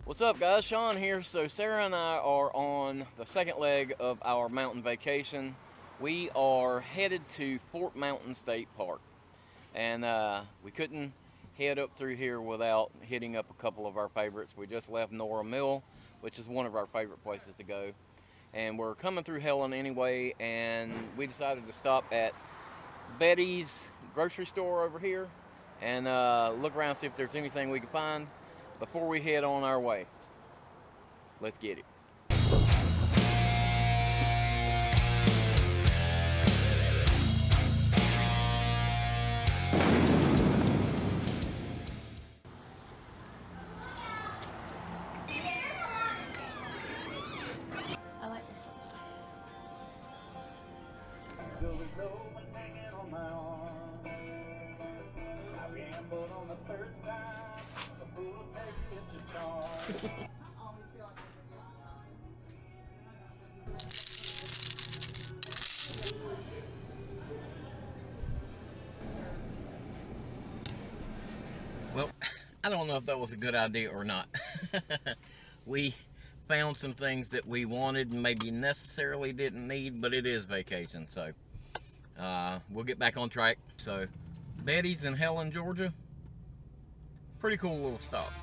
What's up, guys? Sean here. So Sarah and I are on the second leg of our mountain vacation. We are headed to Fort Mountain State Park, and we couldn't head up through here without hitting up a couple of our favorites. We just left Nora Mill, which is one of our favorite places to go, and we're coming through Helen anyway, and we decided to stop at Betty's grocery store over here and look around, see if there's anything we can find before we head on our way. Let's get it. I like this one. Well, I don't know if that was a good idea or not. We found some things that we wanted and maybe necessarily didn't need, but it is vacation, so we'll get back on track. So Betty's in Helen, Georgia. Pretty cool little stop.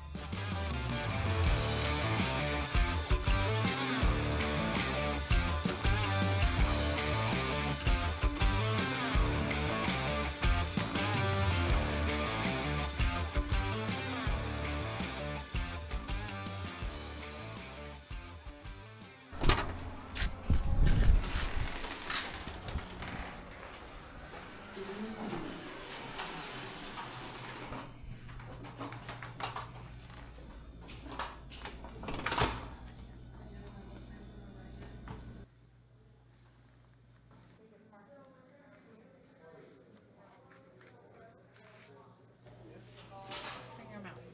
Springer Mountain.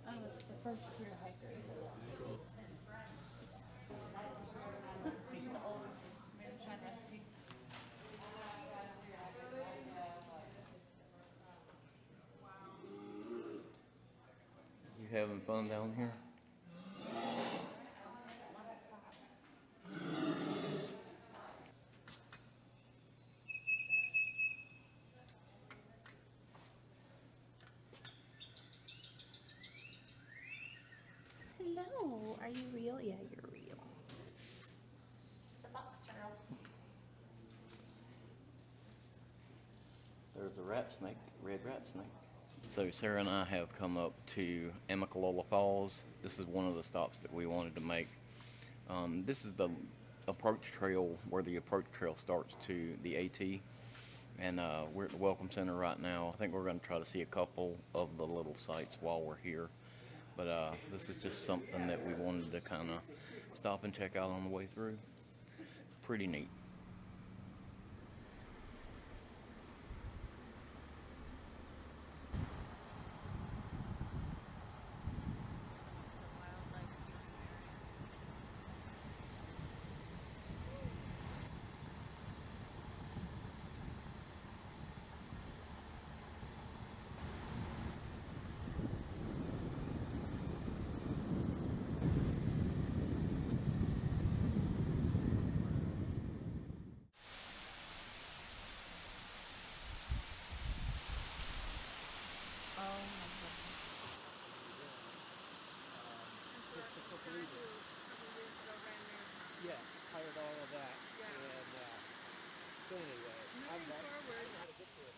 Oh, it's the first tier hikers. Moonshine recipe. You having fun down here? Hello, are you real? Yeah, you're real. It's a box turtle. There's a rat snake, red rat snake. So Sarah and I have come up to Amicalola Falls. This is one of the stops that we wanted to make. This is the approach trail where the approach trail starts to the AT. And we're at the Welcome Center right now. I think we're going to try to see a couple of the little sites while we're here. But this is just something that we wanted to kind of stop and check out on the way through. Pretty neat. Yeah, hired all of that. Yeah. And so anyway, I'm not forward. How to get to it.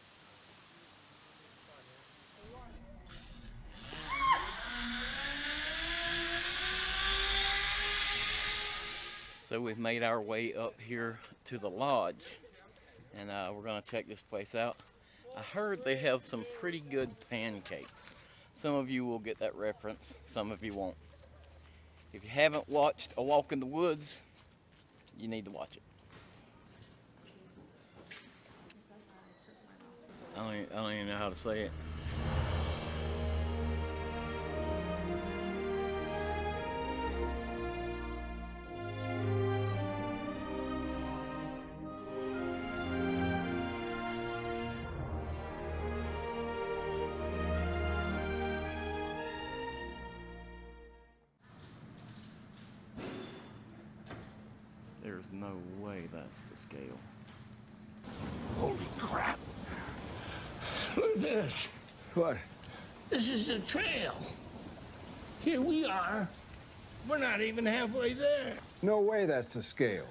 So we've made our way up here to the lodge, and we're gonna check this place out. I heard they have some pretty good pancakes. Some of you will get that reference, some of you won't. If you haven't watched A Walk in the Woods, you need to watch it. I don't even know how to say it. There's no way that's the scale. Holy crap! Look at this. What? This is the trail. Here we are. We're not even halfway there. No way that's to scale.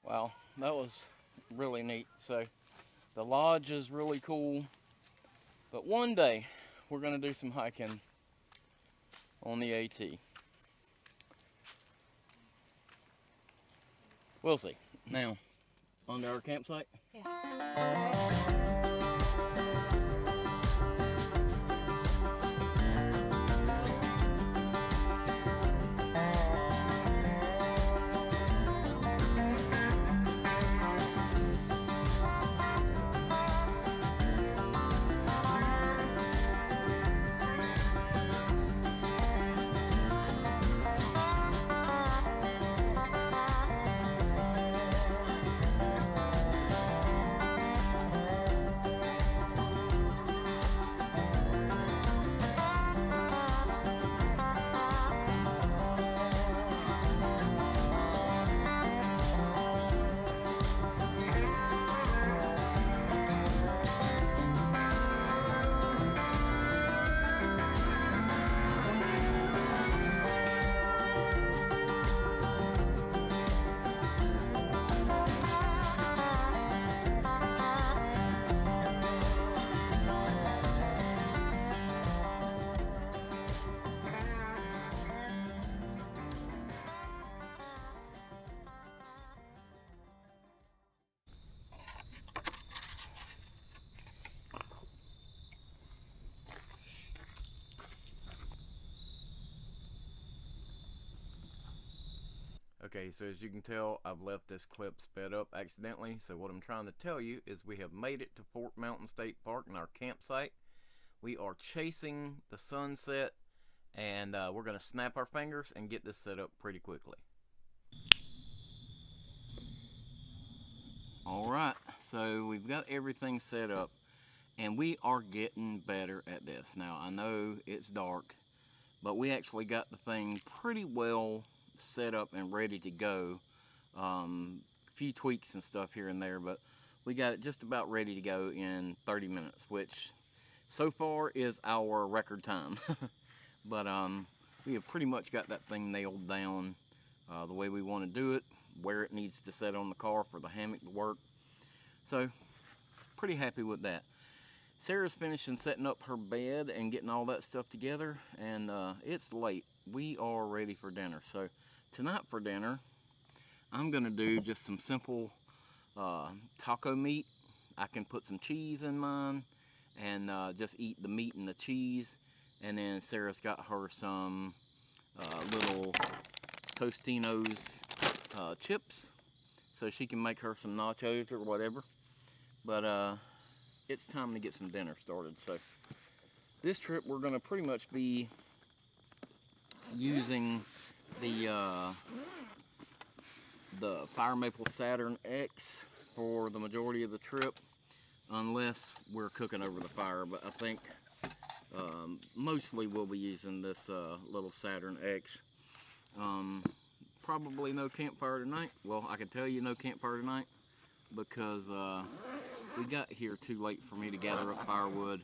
Wow, that was really neat. So the lodge is really cool, but one day we're gonna do some hiking on the AT. We'll see. Now, on to our campsite. Okay, so as you can tell, I've left this clip sped up accidentally. So what I'm trying to tell you is we have made it to Fort Mountain State Park in our campsite. We are chasing the sunset, and we're going to snap our fingers and get this set up pretty quickly. Alright, so we've got everything set up, and we are getting better at this. Now, I know it's dark, but we actually got the thing pretty well set up and ready to go. A few tweaks and stuff here and there, but we got it just about ready to go in 30 minutes, which so far is our record time. But we have pretty much got that thing nailed down the way we want to do it, where it needs to set on the car for the hammock to work. So pretty happy with that. Sarah's finishing setting up her bed and getting all that stuff together, and it's late. We are ready for dinner. So tonight for dinner, I'm gonna do just some simple taco meat. I can put some cheese in mine and just eat the meat and the cheese. And then Sarah's got her some little Tostinos chips, so she can make her some nachos or whatever. But it's time to get some dinner started. So this trip we're gonna pretty much be using the Fire Maple Saturn X for the majority of the trip, unless we're cooking over the fire. But I think mostly we'll be using this little Saturn X. Probably no campfire tonight. Well, I can tell you no campfire tonight because we got here too late for me to gather up firewood,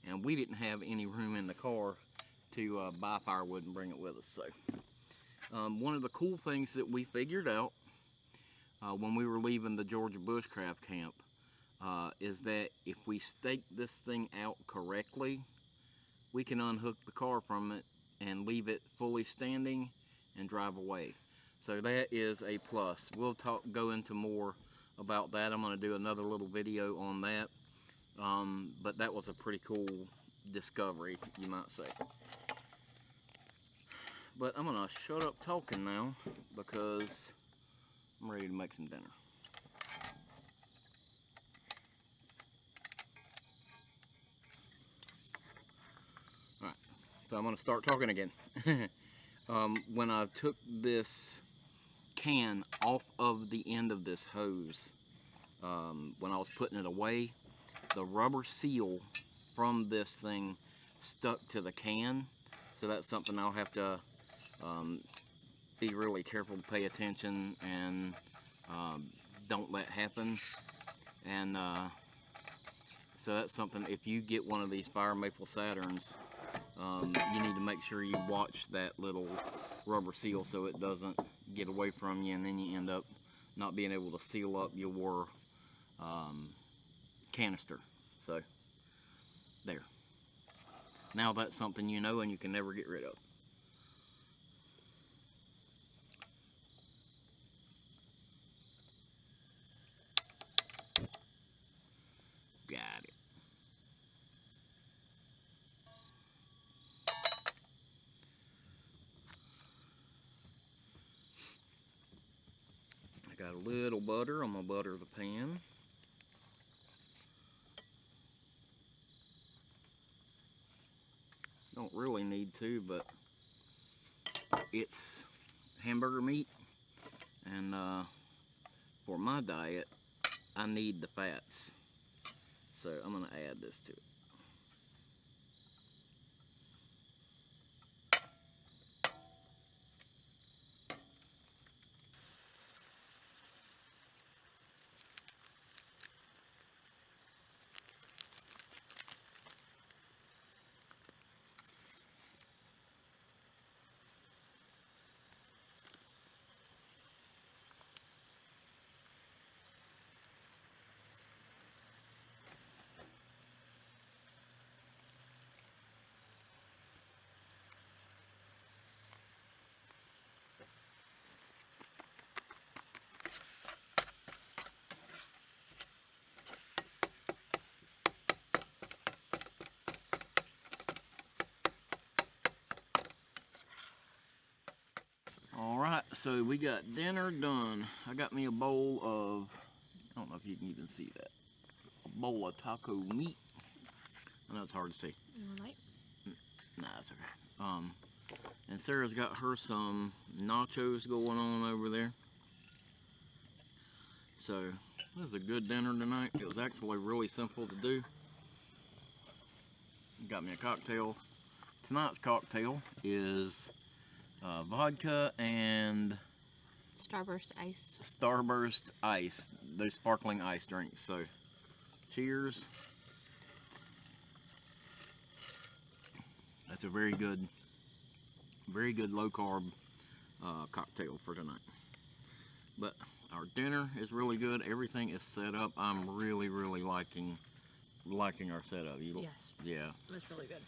and we didn't have any room in the car to buy firewood and bring it with us. So one of the cool things that we figured out when we were leaving the Georgia Bushcraft camp is that if we stake this thing out correctly, we can unhook the car from it and leave it fully standing and drive away. So that is a plus. We'll go into more about that. I'm going to do another little video on that. But that was a pretty cool discovery, you might say. But I'm going to shut up talking now because I'm ready to make some dinner. Alright, so I'm going to start talking again. When I took this can off of the end of this hose, when I was putting it away, the rubber seal from this thing stuck to the can. So that's something I'll have to be really careful to pay attention and don't let happen. And so that's something, if you get one of these fire maple Saturns, you need to make sure you watch that little rubber seal so it doesn't get away from you, and then you end up not being able to seal up your canister. So there. Now that's something you know and you can never get rid of. Got it. I got a little butter. I'm gonna butter the pan. Don't really need to, but it's hamburger meat, and for my diet, I need the fats. So I'm gonna add this to it. Alright, so we got dinner done. I got me a bowl of, I don't know if you can even see that, a bowl of taco meat. I know it's hard to see. Right. Nah, it's okay. And Sarah's got her some nachos going on over there. So, this is a good dinner tonight. It was actually really simple to do. Got me a cocktail. Tonight's cocktail is vodka and Starburst ice. Starburst ice, those sparkling ice drinks. So, cheers. That's a very good low carb cocktail for tonight. But our dinner is really good. Everything is set up. I'm really liking our setup. Yes. Yeah. That's really good.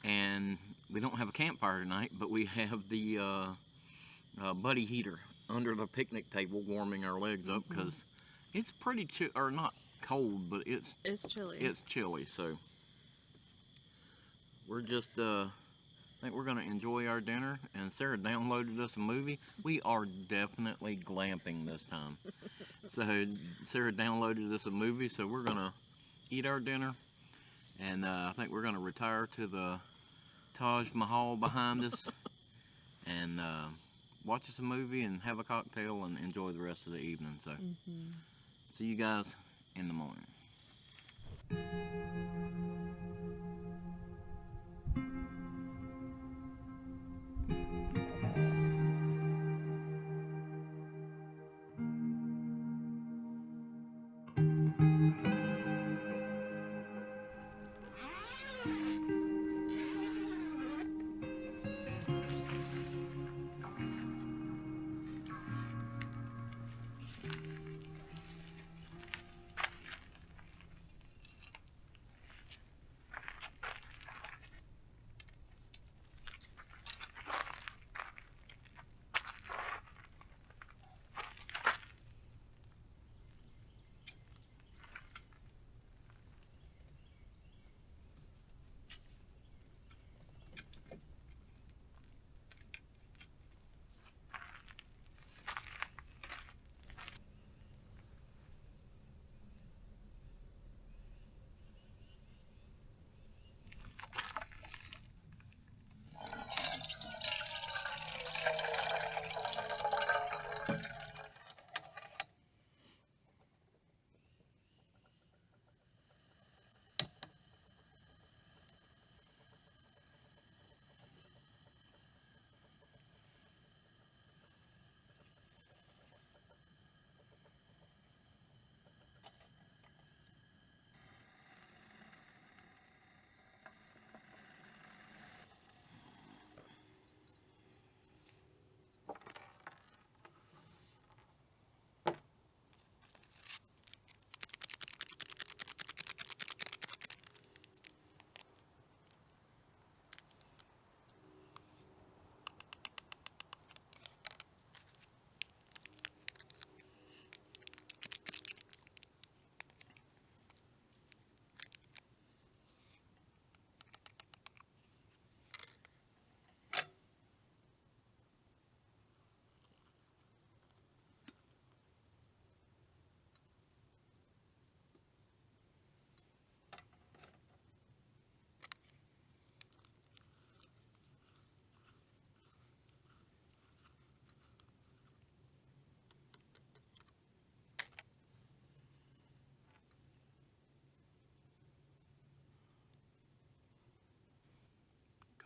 And we don't have a campfire tonight, but we have the buddy heater under the picnic table warming our legs up because it's pretty chill, or not cold, but it's chilly. It's chilly, so we're just I think we're gonna enjoy our dinner. And Sarah downloaded us a movie. We are definitely glamping this time. So Sarah downloaded us a movie, so we're gonna eat our dinner, and I think we're gonna retire to the Taj Mahal behind us and watch us a movie and have a cocktail and enjoy the rest of the evening. So see you guys in the morning.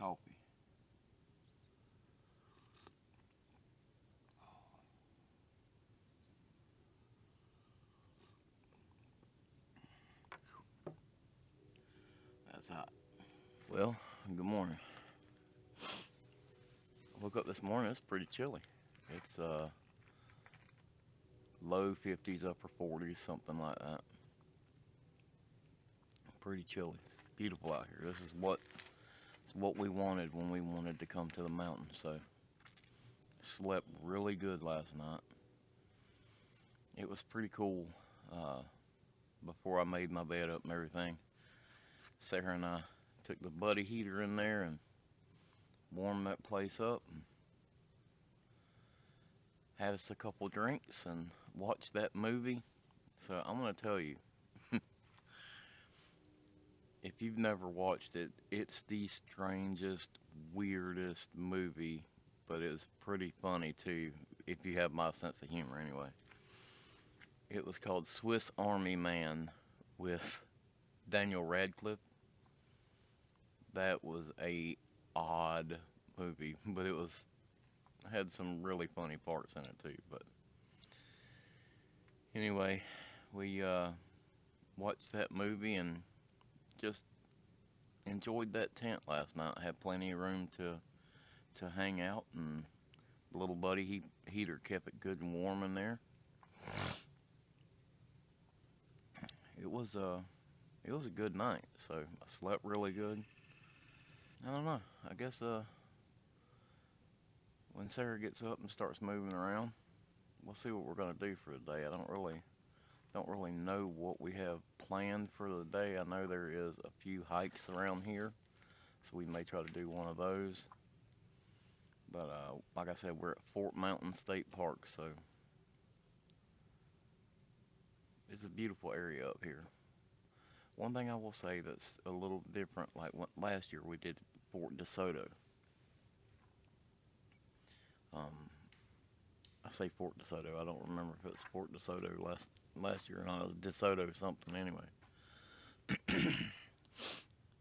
coffee. That's hot. Well, good morning. I woke up this morning, it's pretty chilly. It's low 50s, upper 40s, something like that. Pretty chilly. It's beautiful out here. This is what we wanted when we wanted to come to the mountain. So, slept really good last night. It was pretty cool before I made my bed up and everything. Sarah and I took the buddy heater in there and warmed that place up and had us a couple drinks and watched that movie. So I'm going to tell you, if you've never watched it, it's the strangest, weirdest movie, but it's pretty funny too, if you have my sense of humor anyway. It was called Swiss Army Man with Daniel Radcliffe. That was a odd movie, but it had some really funny parts in it too. But anyway, we watched that movie and just enjoyed that tent last night. Had plenty of room to hang out, and the little buddy heater kept it good and warm in there. It was a good night, so I slept really good. I don't know. I guess when Sarah gets up and starts moving around, we'll see what we're gonna do for the day. I don't really know what we have planned for the day. I know there is a few hikes around here, so we may try to do one of those. But like I said, we're at Fort Mountain State Park, so it's a beautiful area up here. One thing I will say that's a little different, like last year we did Fort DeSoto. I say Fort DeSoto. I don't remember if it's Fort DeSoto last year or not. It was DeSoto something anyway.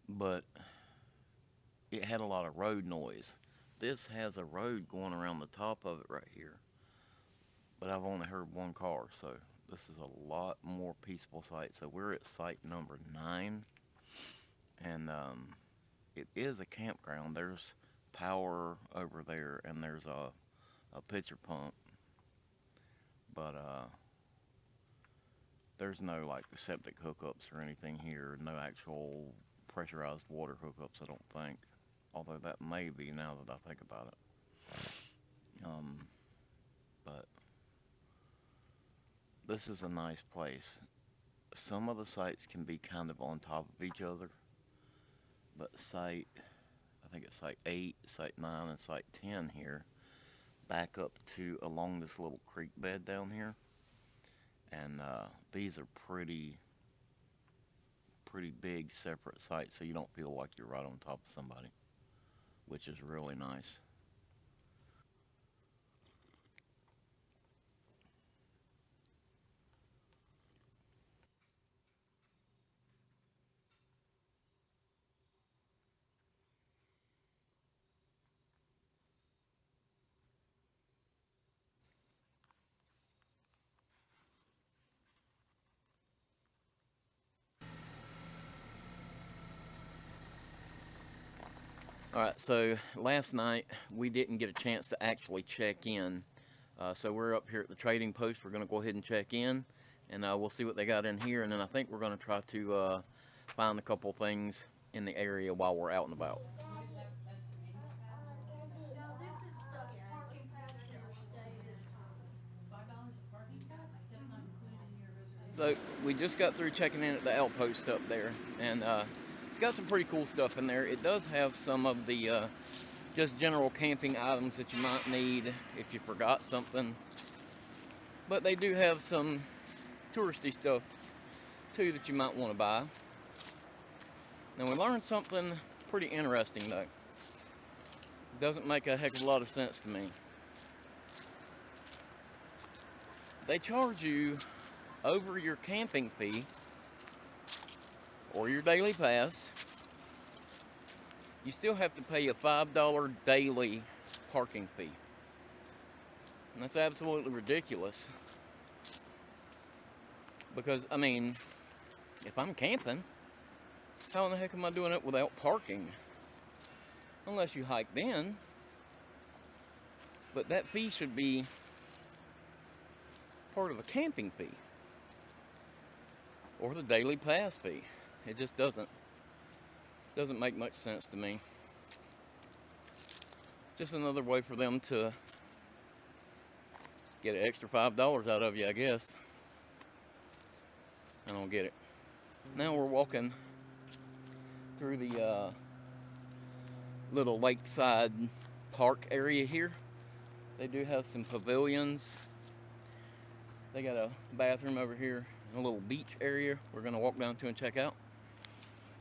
But it had a lot of road noise. This has a road going around the top of it right here. But I've only heard one car, so this is a lot more peaceful site. So we're at site number 9. And it is a campground. There's power over there, and there's a pitcher pump. But there's no like septic hookups or anything here. No actual pressurized water hookups, I don't think. Although that may be now that I think about it. But this is a nice place. Some of the sites can be kind of on top of each other. But I think it's site 8, site 9, and site 10 here, back up to along this little creek bed down here. And these are pretty big separate sites, so you don't feel like you're right on top of somebody, which is really nice. Alright, so last night we didn't get a chance to actually check in. So we're up here at the trading post. We're going to go ahead and check in, and we'll see what they got in here. And then I think we're going to try to find a couple things in the area while we're out and about. So we just got through checking in at the outpost up there, and it's got some pretty cool stuff in there. It does have some of the just general camping items that you might need if you forgot something. But they do have some touristy stuff too that you might want to buy. Now we learned something pretty interesting though. It doesn't make a heck of a lot of sense to me. They charge you over your camping fee or your daily pass you still have to pay a $5 daily parking fee. And that's absolutely ridiculous. Because, I mean, if I'm camping, how in the heck am I doing it without parking? Unless you hiked in. But that fee should be part of the camping fee. Or the daily pass fee. It just doesn't make much sense to me. Just another way for them to get an extra $5 out of you, I guess. I don't get it. Now we're walking through the little lakeside park area here. They do have some pavilions. They got a bathroom over here, and a little beach area we're gonna walk down to and check out.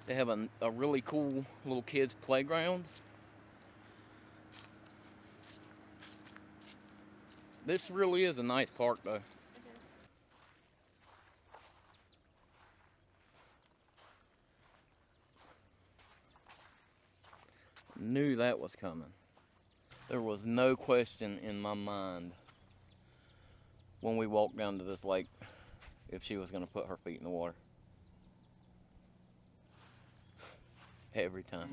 They have a really cool little kids playground. This really is a nice park though. It is. Knew that was coming. There was no question in my mind when we walked down to this lake if she was going to put her feet in the water. Every time.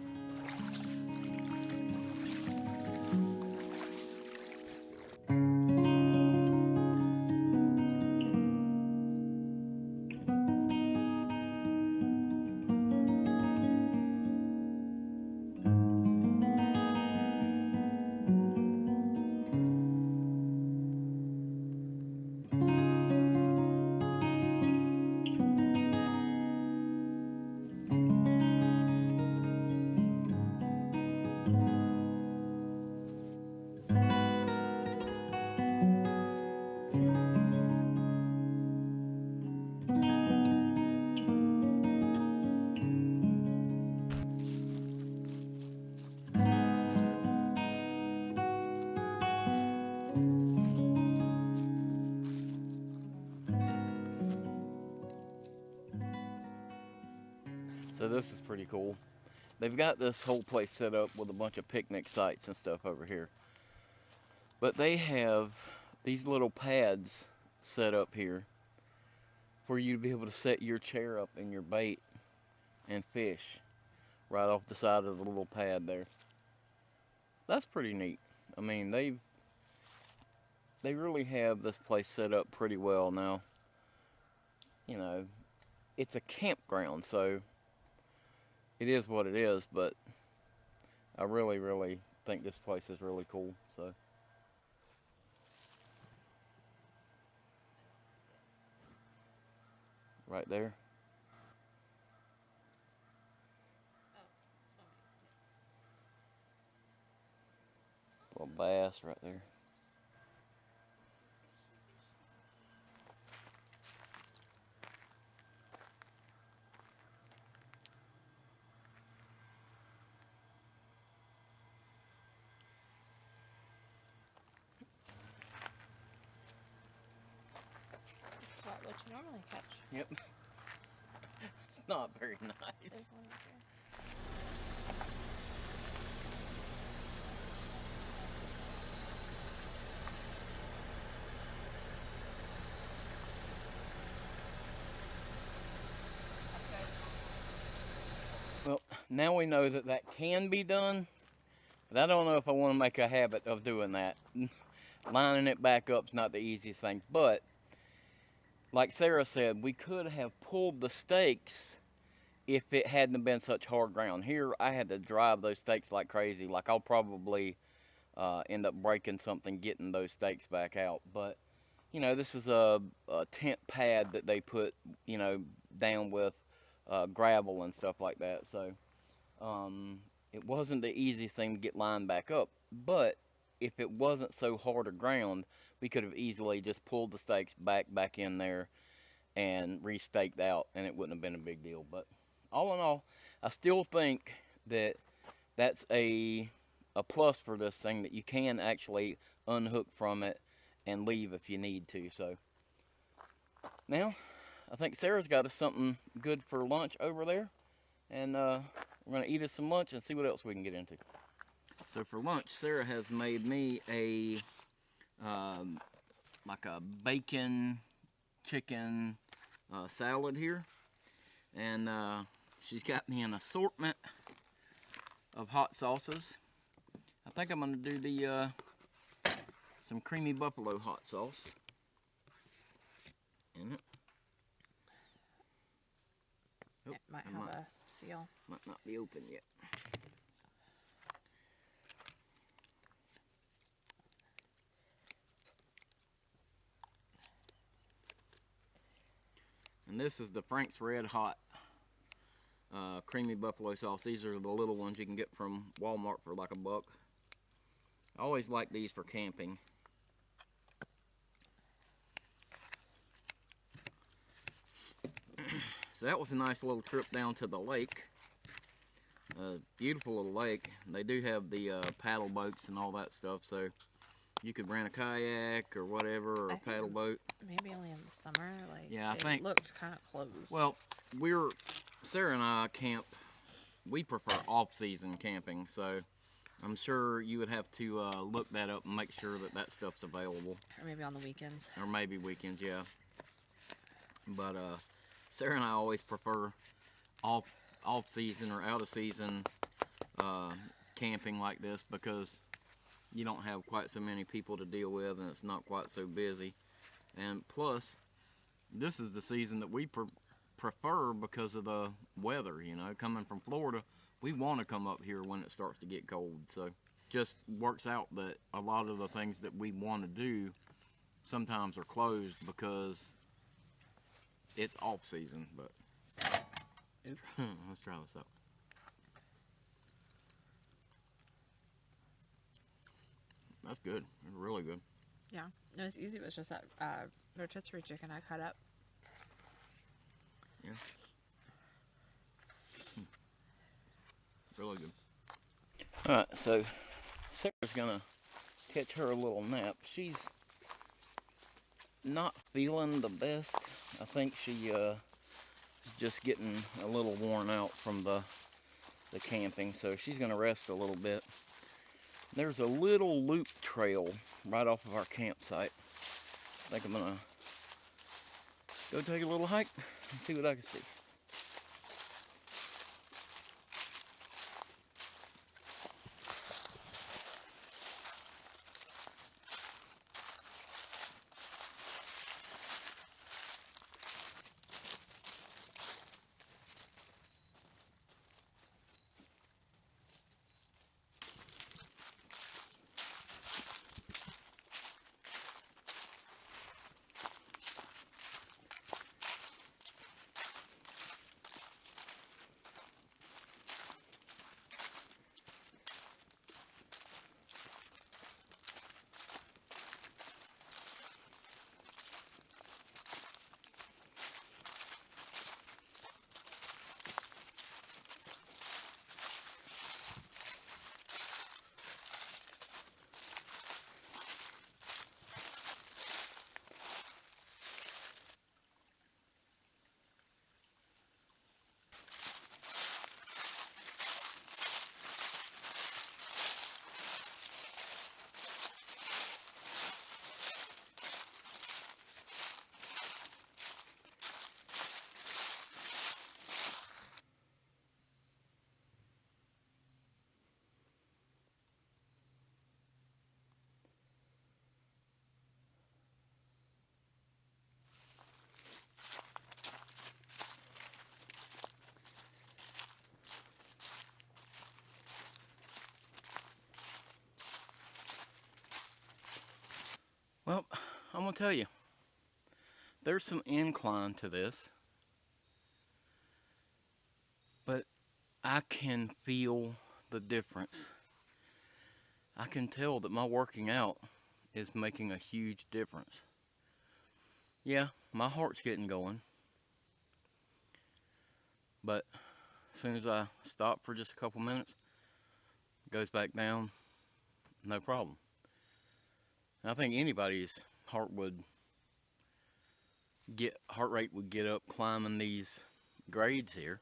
So this is pretty cool. They've got this whole place set up with a bunch of picnic sites and stuff over here. But they have these little pads set up here for you to be able to set your chair up in your bait and fish right off the side of the little pad there. That's pretty neat. I mean, they really have this place set up pretty well now. You know, it's a campground, so it is what it is, but I really, really think this place is really cool, so. Right there. Little bass right there. It's not what you normally catch. Yep. It's not very nice. There's one right there. Well, now we know that that can be done, but I don't know if I want to make a habit of doing that. Lining it back up is not the easiest thing, but like Sarah said, we could have pulled the stakes if it hadn't been such hard ground. Here, I had to drive those stakes like crazy. Like, I'll probably end up breaking something getting those stakes back out. But, you know, this is a tent pad that they put, you know, down with gravel and stuff like that. So, it wasn't the easiest thing to get lined back up. But if it wasn't so hard a ground, we could have easily just pulled the stakes back in there and re-staked out, and it wouldn't have been a big deal. But all in all, I still think that that's a plus for this thing, that you can actually unhook from it and leave if you need to. So now I think Sarah's got us something good for lunch over there, and we're gonna eat us some lunch and see what else we can get into. So for lunch, Sarah has made me a like a bacon chicken salad here, and she's got me an assortment of hot sauces. I think I'm gonna do the some creamy buffalo hot sauce in it. Oh, It might have a seal. Might not be open yet. And this is the Frank's Red Hot creamy buffalo sauce. These are the little ones you can get from Walmart for like $1. I always like these for camping. So that was a nice little trip down to the lake. Beautiful little lake. They do have the paddle boats and all that stuff, so you could rent a kayak or whatever, or a paddle boat. Maybe only in the summer. Like, yeah, I it think looked kind of closed. Well, Sarah and I camp. We prefer off-season camping, so I'm sure you would have to look that up and make sure that that stuff's available. Or maybe on the weekends. Or maybe weekends, yeah. But Sarah and I always prefer off-season or out-of-season camping like this, because you don't have quite so many people to deal with and it's not quite so busy. And plus, this is the season that we prefer because of the weather, you know. Coming from Florida, we want to come up here when it starts to get cold. So just works out that a lot of the things that we want to do sometimes are closed because it's off season. But let's try this out. That's good. It's really good. Yeah. No, it's easy. It was just that rotisserie chicken I cut up. Yeah. Really good. Alright, so Sarah's gonna catch her a little nap. She's not feeling the best. I think she is just getting a little worn out from the camping, so she's gonna rest a little bit. There's a little loop trail right off of our campsite. I think I'm gonna go take a little hike and see what I can see. Well, I'm gonna tell you, there's some incline to this, but I can feel the difference. I can tell that my working out is making a huge difference. Yeah, my heart's getting going, but as soon as I stop for just a couple minutes, it goes back down, no problem. I think anybody's heart rate would get up climbing these grades here.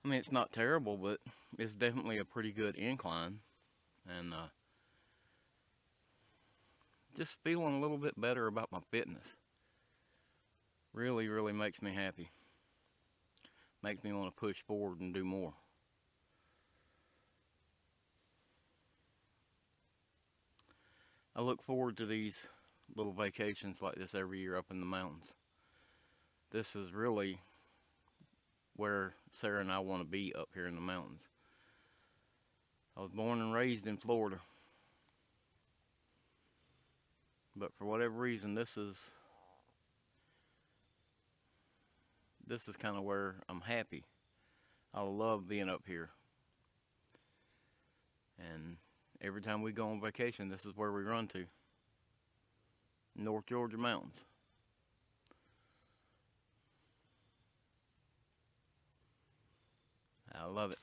I mean, it's not terrible, but it's definitely a pretty good incline. And just feeling a little bit better about my fitness. Really, really makes me happy. Makes me want to push forward and do more. I look forward to these little vacations like this every year up in the mountains. This is really where Sarah and I want to be, up here in the mountains. I was born and raised in Florida, but for whatever reason, this is kind of where I'm happy. I love being up here, and every time we go on vacation, this is where we run to. North Georgia mountains. I love it.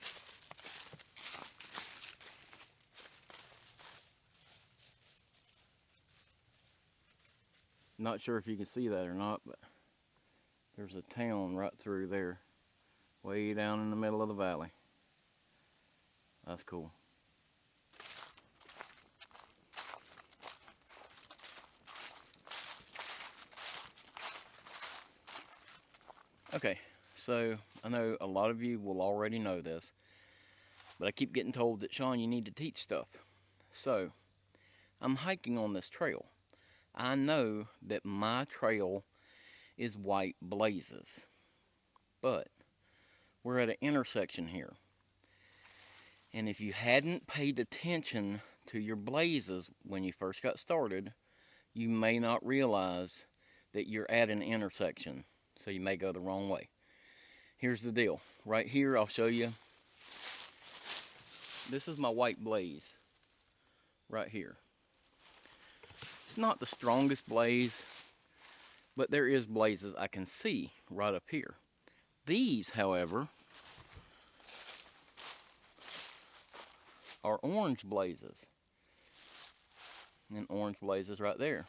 Not sure if you can see that or not, but there's a town right through there, way down in the middle of the valley. That's cool. Okay, so I know a lot of you will already know this, but I keep getting told that, Sean, you need to teach stuff. So, I'm hiking on this trail. I know that my trail is white blazes, but we're at an intersection here. And if you hadn't paid attention to your blazes when you first got started, you may not realize that you're at an intersection, so you may go the wrong way. Here's the deal. Right here, I'll show you. This is my white blaze right here. It's not the strongest blaze, but there is blazes I can see right up here. These, however, are orange blazes. And orange blazes right there.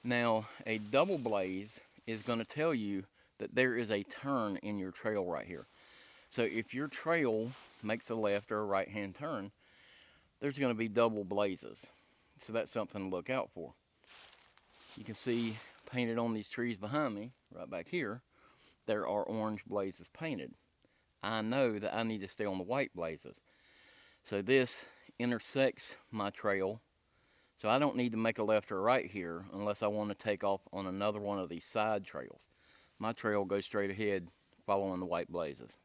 Now, a double blaze is going to tell you that there is a turn in your trail right here. So if your trail makes a left or a right hand turn, there's going to be double blazes. So that's something to look out for. You can see painted on these trees behind me, right back here, there are orange blazes painted. I know that I need to stay on the white blazes. So this intersects my trail. So I don't need to make a left or a right here unless I want to take off on another one of these side trails. My trail goes straight ahead following the white blazes.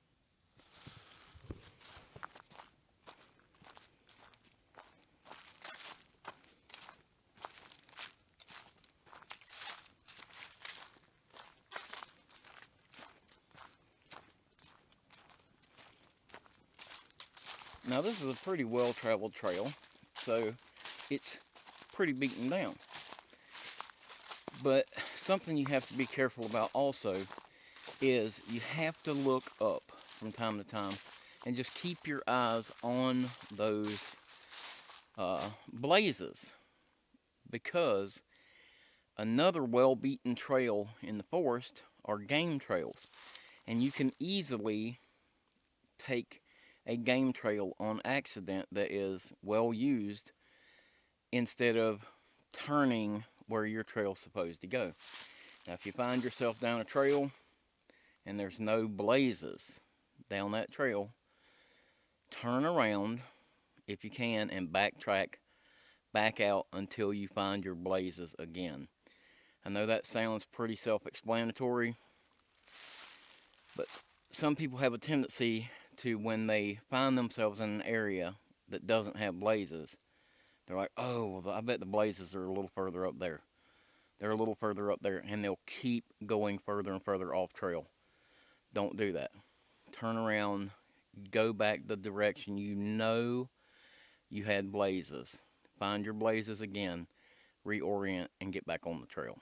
Now this is a pretty well-traveled trail, so it's pretty beaten down. But something you have to be careful about also is you have to look up from time to time and just keep your eyes on those blazes, because another well-beaten trail in the forest are game trails, and you can easily take a game trail on accident that is well used instead of turning where your trail's supposed to go. Now, if you find yourself down a trail and there's no blazes down that trail, turn around if you can and backtrack back out until you find your blazes again. I know that sounds pretty self-explanatory, but some people have a tendency to, when they find themselves in an area that doesn't have blazes, they're like, oh, well, I bet the blazes are a little further up there. They're a little further up there, and they'll keep going further and further off trail. Don't do that. Turn around, go back the direction you know you had blazes. Find your blazes again, reorient, and get back on the trail.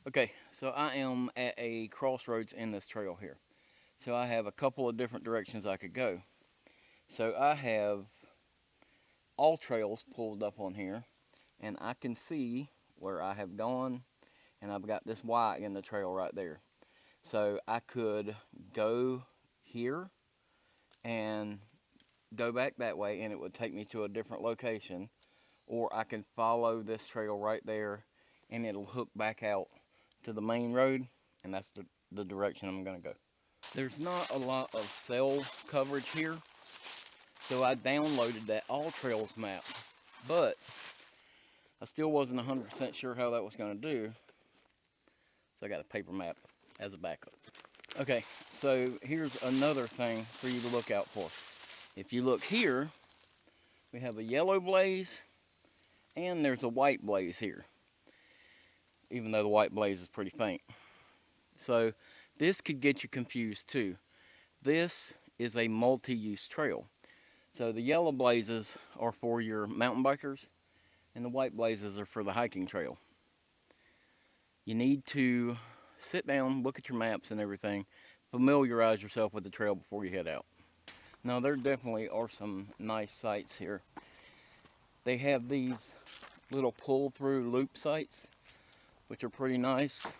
Okay, so I am at a crossroads in this trail here. So I have a couple of different directions I could go. So I have all trails pulled up on here. and I can see where I have gone, and I've got this Y in the trail right there. So I could go here and go back that way, and it would take me to a different location, or I can follow this trail right there, and it'll hook back out to the main road, and that's the direction I'm gonna go. There's not a lot of cell coverage here, so I downloaded that All Trails map, but I still wasn't 100% sure how that was gonna do, so I got a paper map as a backup. Okay, so here's another thing for you to look out for. If you look here, we have a yellow blaze, and there's a white blaze here, even though the white blaze is pretty faint. So this could get you confused too. This is a multi-use trail. So the yellow blazes are for your mountain bikers, and the white blazes are for the hiking trail. You need to sit down, look at your maps and everything, familiarize yourself with the trail before you head out. Now, there definitely are some nice sites here. They have these little pull-through loop sites, which are pretty nice.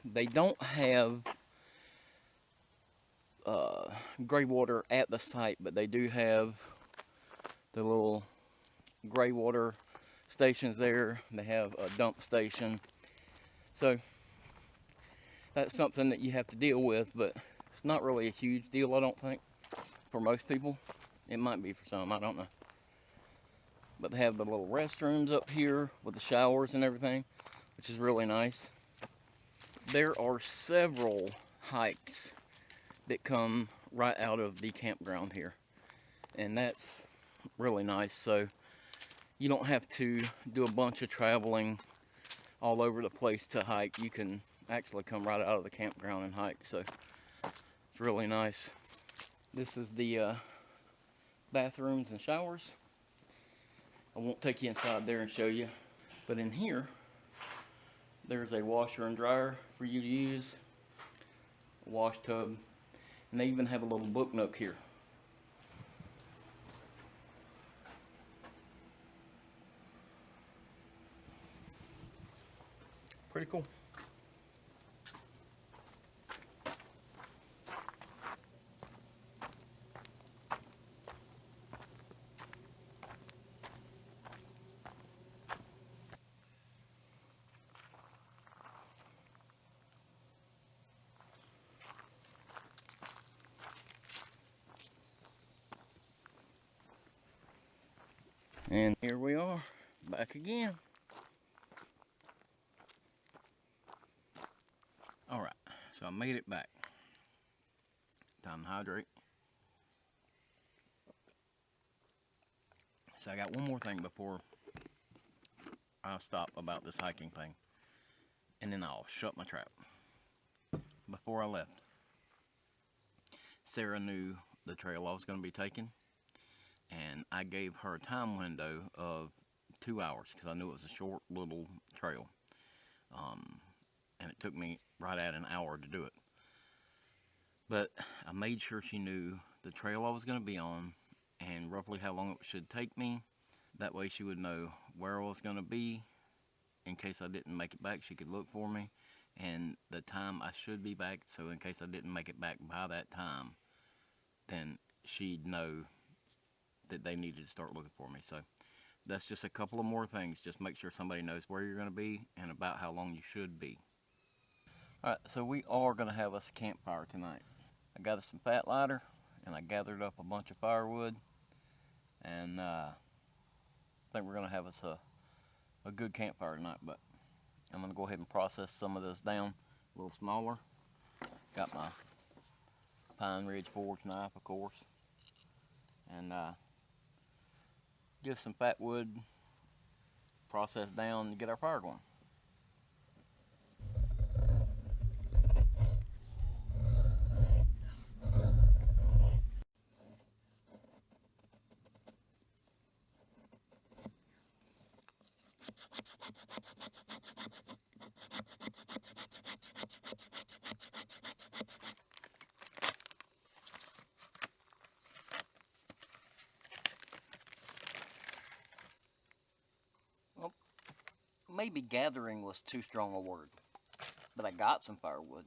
They don't have gray water at the site, but they do have the little gray water stations there. They have a dump station. So that's something that you have to deal with, but it's not really a huge deal, I don't think, for most people. It might be for some, I don't know. But they have the little restrooms up here with the showers and everything, which is really nice. There are several hikes that come right out of the campground here, and that's really nice. So you don't have to do a bunch of traveling all over the place to hike. You can actually come right out of the campground and hike, so it's really nice. This is the bathrooms and showers. I won't take you inside there and show you, but in here there's a washer and dryer for you to use, a wash tub, and they even have a little book nook here. Pretty cool. And here we are, back again. All right, so I made it back. Time to hydrate. So I got one more thing before I stop about this hiking thing, and then I'll shut my trap. Before I left, Sarah knew the trail I was going to be taking, and I gave her a time window of 2 hours because I knew it was a short little trail, and it took me right at an hour to do it. But I made sure she knew the trail I was going to be on and roughly how long it should take me. That way she would know where I was going to be in case I didn't make it back. She could look for me, and the time I should be back, so in case I didn't make it back by that time, then she'd know that they needed to start looking for me. So that's just a couple of more things. Just make sure somebody knows where you're going to be and about how long you should be. Alright, so we are going to have us a campfire tonight. I got us some fat lighter, and I gathered up a bunch of firewood, and I think we're going to have us a good campfire tonight. But I'm going to go ahead and process some of this down a little smaller. Got my Pine Ridge Forge knife, of course, and get some fat wood processed down and get our fire going. maybe gathering was too strong a word, but I got some firewood.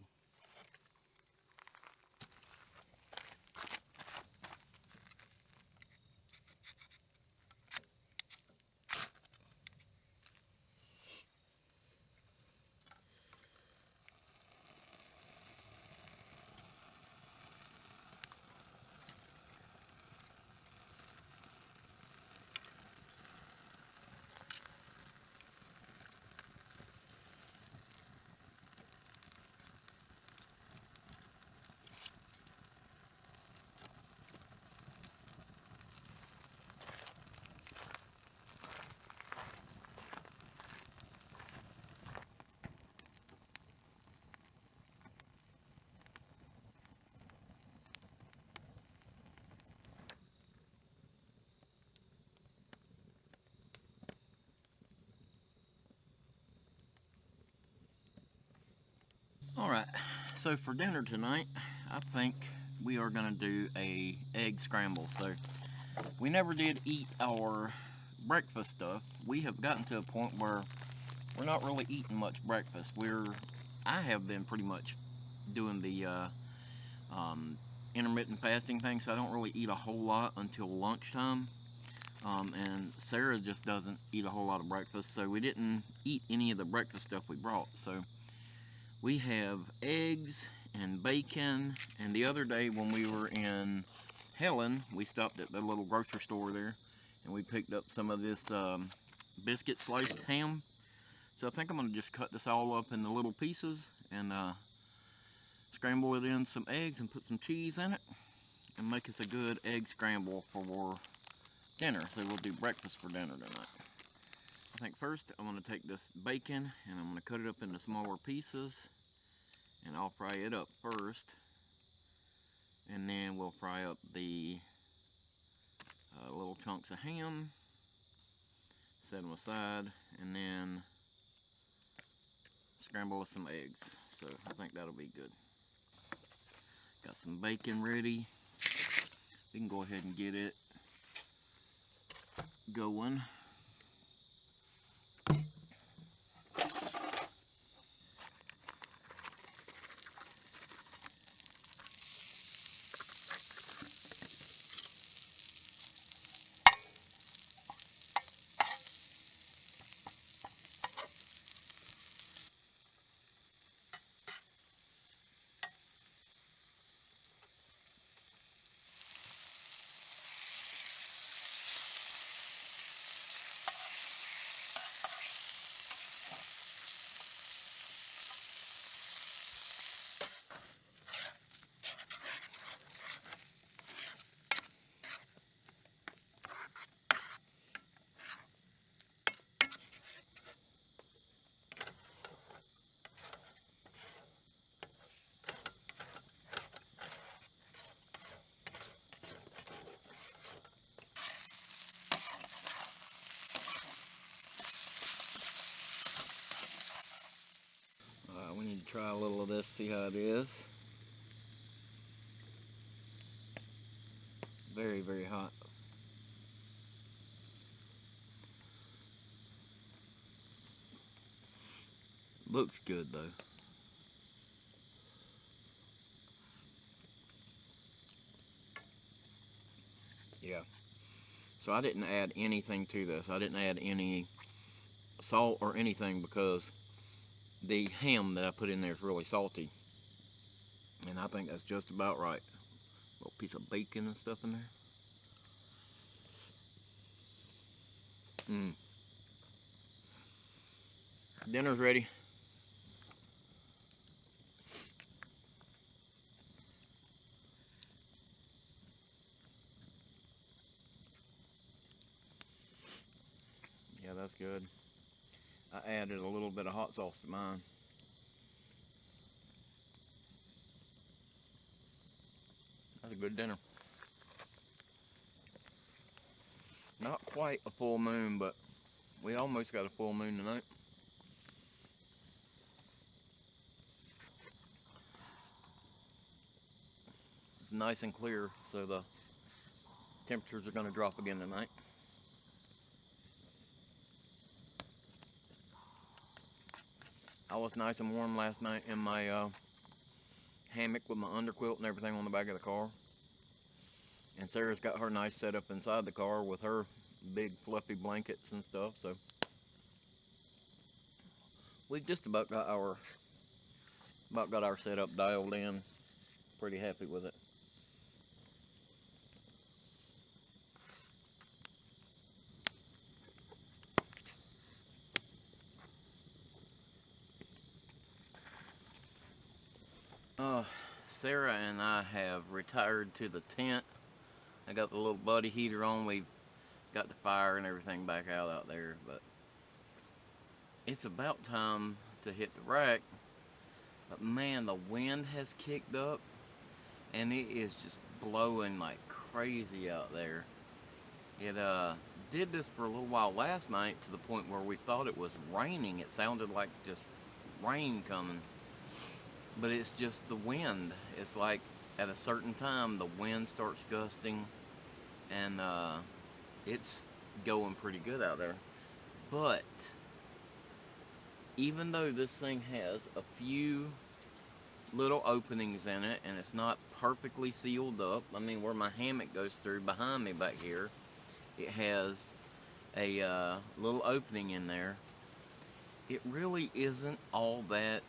Alright, so for dinner tonight, I think we are going to do a egg scramble. So, we never did eat our breakfast stuff. We have gotten to a point where we're not really eating much breakfast. I have been pretty much doing the intermittent fasting thing, so I don't really eat a whole lot until lunchtime. And Sarah just doesn't eat a whole lot of breakfast, so we didn't eat any of the breakfast stuff we brought. So we have eggs and bacon, and the other day when we were in Helen, we stopped at the little grocery store there, and we picked up some of this biscuit sliced ham. So I think I'm going to just cut this all up into little pieces and scramble it in some eggs and put some cheese in it and make us a good egg scramble for dinner. So we'll do breakfast for dinner tonight. I think first I'm going to take this bacon and I'm going to cut it up into smaller pieces, and I'll fry it up first, and then we'll fry up the little chunks of ham, set them aside, and then scramble with some eggs. So I think that'll be good. Got some bacon ready. We can go ahead and get it going. We need to try a little of this, see how it is. Very, very hot. Looks good though. Yeah. So I didn't add anything to this. I didn't add any salt or anything because the ham that I put in there is really salty. And I think that's just about right. A little piece of bacon and stuff in there. Dinner's ready. Yeah, that's good. I added a little bit of hot sauce to mine. That's a good dinner. Not quite a full moon, but we almost got a full moon tonight. It's nice and clear, so the temperatures are going to drop again tonight. I was nice and warm last night in my hammock with my underquilt and everything on the back of the car. And Sarah's got her nice setup inside the car with her big fluffy blankets and stuff. So we just about got our setup dialed in. Pretty happy with it. Sarah and I have retired to the tent. I got the little buddy heater on. We've got the fire and everything back out there, but it's about time to hit the rack. But man, the wind has kicked up and it is just blowing like crazy out there. It did this for a little while last night to the point where we thought it was raining. It sounded like just rain coming. But it's just the wind. It's like at a certain time the wind starts gusting and it's going pretty good out there. But even though this thing has a few little openings in it and it's not perfectly sealed up, I mean where my hammock goes through behind me back here, it has a little opening in there. It really isn't all that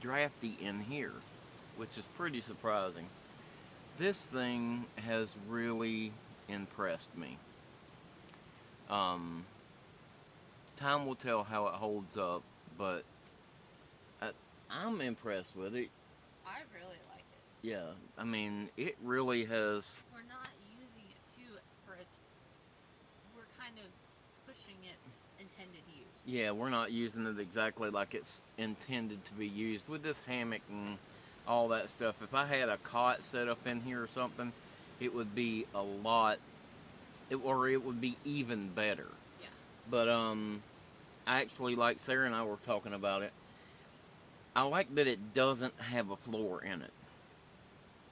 drafty in here, which is pretty surprising. This thing has really impressed me. Time will tell how it holds up, but I'm impressed with it. I really like it. Yeah, I mean, it really has. We're not using it we're kind of pushing its intended use. Yeah, we're not using it exactly like it's intended to be used with this hammock and all that stuff. If I had a cot set up in here or something, it would be a lot, or it would be even better. Yeah. But actually, like Sarah and I were talking about it, I like that it doesn't have a floor in it.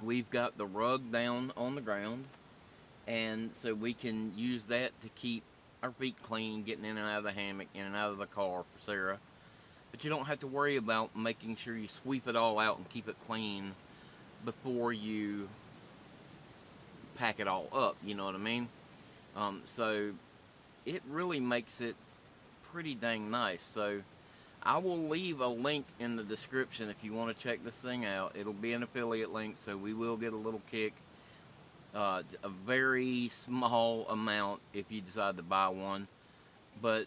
We've got the rug down on the ground, and so we can use that to keep our feet clean, getting in and out of the hammock, in and out of the car for Sarah. But you don't have to worry about making sure you sweep it all out and keep it clean before you pack it all up, you know what I mean? So it really makes it pretty dang nice. So I will leave a link in the description if you want to check this thing out. It'll be an affiliate link, so we will get a little kick. A very small amount if you decide to buy one, but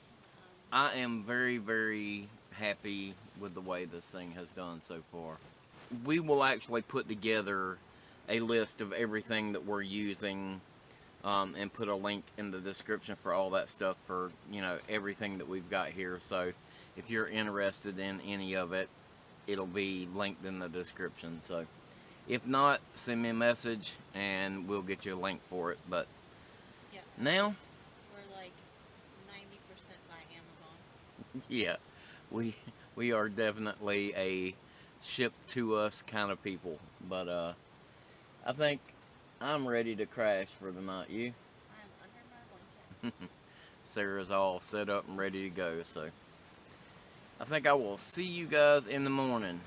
I am very, very happy with the way this thing has done so far. We will actually put together a list of everything that we're using and put a link in the description for all that stuff, for, you know, everything that we've got here. So if you're interested in any of it, it'll be linked in the description. So if not, send me a message and we'll get you a link for it. But yeah, now we're like 90% by Amazon. yeah, we are definitely a ship to us kind of people. But I think I'm ready to crash for the night. You? I'm under my blanket. Sarah's all set up and ready to go. So I think I will see you guys in the morning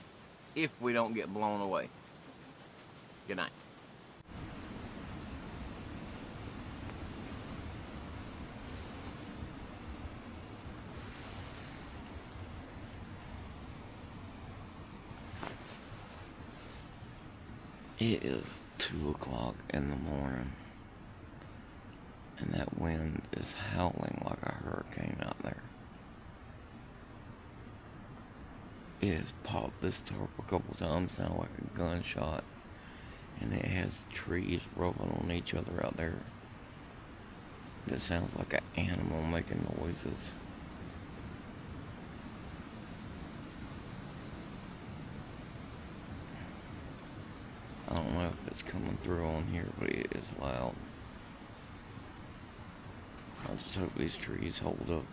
if we don't get blown away. Good night. It is 2 o'clock in the morning, and that wind is howling like a hurricane out there. It has popped this tarp a couple times now like a gunshot, and it has trees rubbing on each other out there. That sounds like an animal making noises. I don't know if it's coming through on here, but it is loud. I just hope these trees hold up.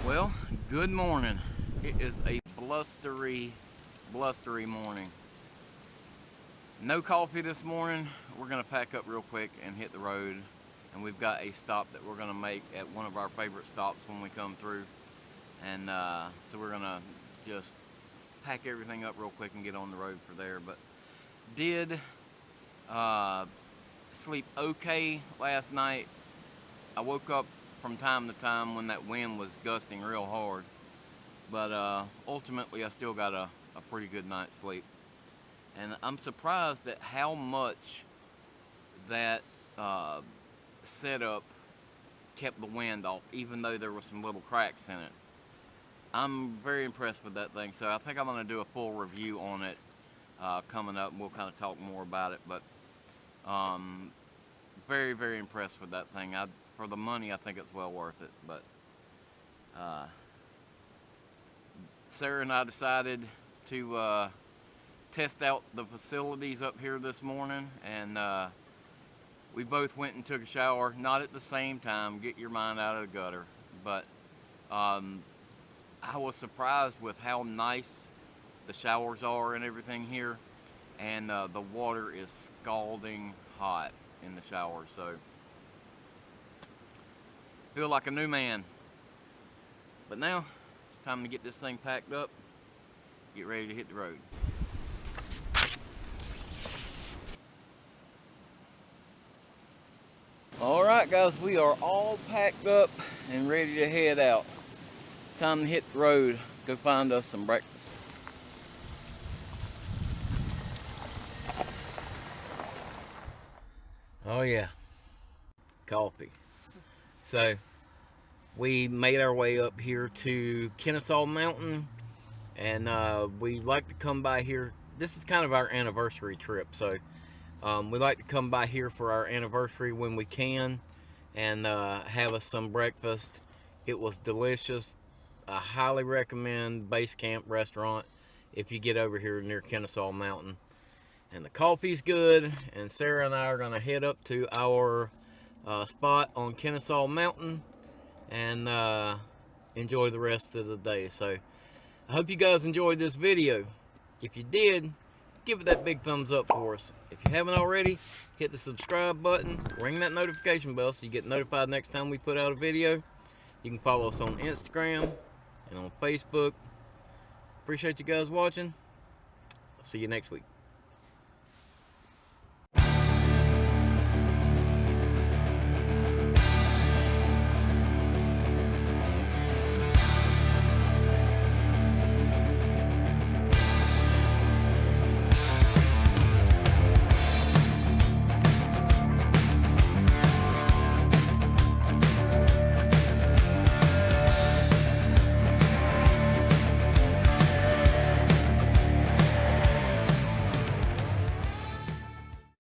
Well, good morning. It is a blustery morning. No coffee this morning. We're gonna pack up real quick and hit the road. And we've got a stop that we're gonna make at one of our favorite stops when we come through. And so we're gonna just pack everything up real quick and get on the road for there. But did sleep okay last night. I woke up from time to time when that wind was gusting real hard, but ultimately I still got a pretty good night's sleep. And I'm surprised at how much that setup kept the wind off, even though there were some little cracks in it. I'm very impressed with that thing, so I think I'm going to do a full review on it coming up, and we'll kind of talk more about it. But very impressed with that thing. For the money, I think it's well worth it. But Sarah and I decided to test out the facilities up here this morning, and we both went and took a shower, not at the same time, get your mind out of the gutter, but I was surprised with how nice the showers are and everything here, and the water is scalding hot in the shower, so feel like a new man. But now it's time to get this thing packed up, get ready to hit the road. All right, guys, we are all packed up and ready to head out. Time to hit the road, go find us some breakfast. Oh yeah, coffee. So we made our way up here to Kennesaw Mountain, and we like to come by here. This is kind of our anniversary trip, so we like to come by here for our anniversary when we can, and have us some breakfast. It was delicious. I highly recommend Base Camp Restaurant if you get over here near Kennesaw Mountain. And the coffee's good, and Sarah and I are going to head up to our spot on Kennesaw Mountain and enjoy the rest of the day. So I hope you guys enjoyed this video. If you did, give it that big thumbs up for us. If you haven't already, hit the subscribe button, ring that notification bell so you get notified next time we put out a video. You can follow us on Instagram and on Facebook. Appreciate you guys watching. I'll see you next week.